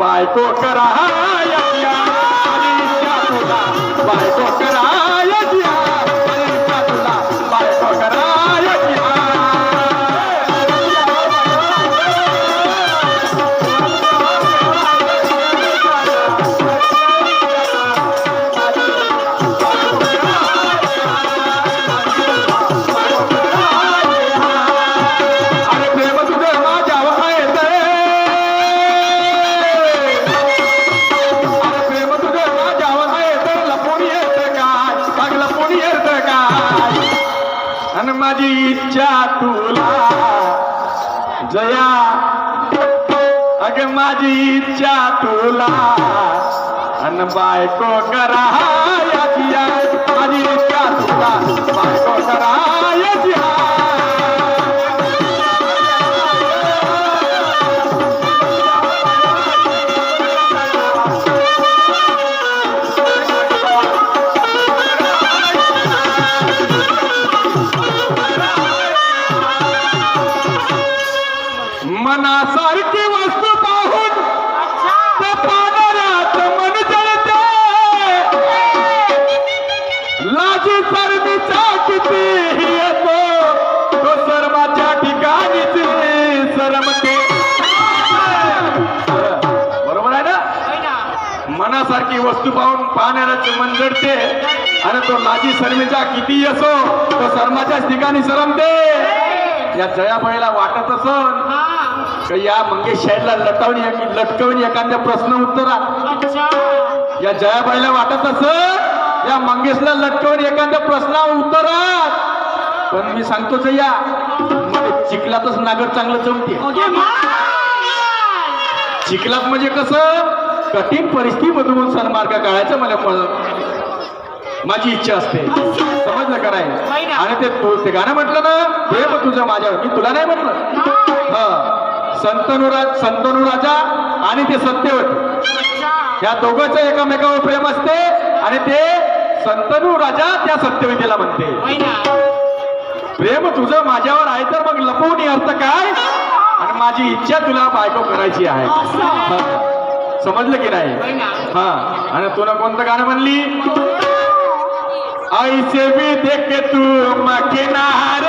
बायको करायच्या माझी इच्छा तुला बायको करायच्या माझी इच्छा तुला बायको करायची माझी इच्छा तुला जया अग माझी इच्छा तुला अन बायको करायची माझी इच्छा तुला बायको करायची मनासारखी वस्तू पाहून त्या पाण्यात मन जळते लाजी शरमेचा किती येतो तो सर्वाच्या ठिकाणीच सरमते बरोबर आहे ना मनासारखी वस्तू पाहून पाण्यात मन जळते आणि तो लाजी शरमेचा किती असो तो शर्माच्याच ठिकाणी सरमते या जयाबाईला वाटत असन या मंगेश शाहीला लटकवून एखाद्या प्रश्न उत्तरा या जयाबाईला वाटत असं या मंगेशला लटकवून एखाद्या प्रश्न उत्तरा पण मी सांगतो जया चिखलातच नागर चांगलं जमते चिखलात म्हणजे कसं कठीण परिस्थितीमधून सन्मार्ग काढायचं मला माझी इच्छा असते समजलं कराय आणि ते गाणं म्हटलं ना प्रेम तुझं माझ्यावर मी तुला नाही म्हटलं संतनू राजा आणि ते सत्यवती या दोघांचं एकमेकावर प्रेम असते आणि ते संतनू राजा त्या सत्यवतीला म्हणते प्रेम तुझं माझ्यावर आहे तर मग लपवून अर्थ काय आणि माझी इच्छा तुला बायको करायची आहे समजलं की नाही हा आणि तुला कोणतं गाणं म्हणली ऐसे भी देख तू मकिनार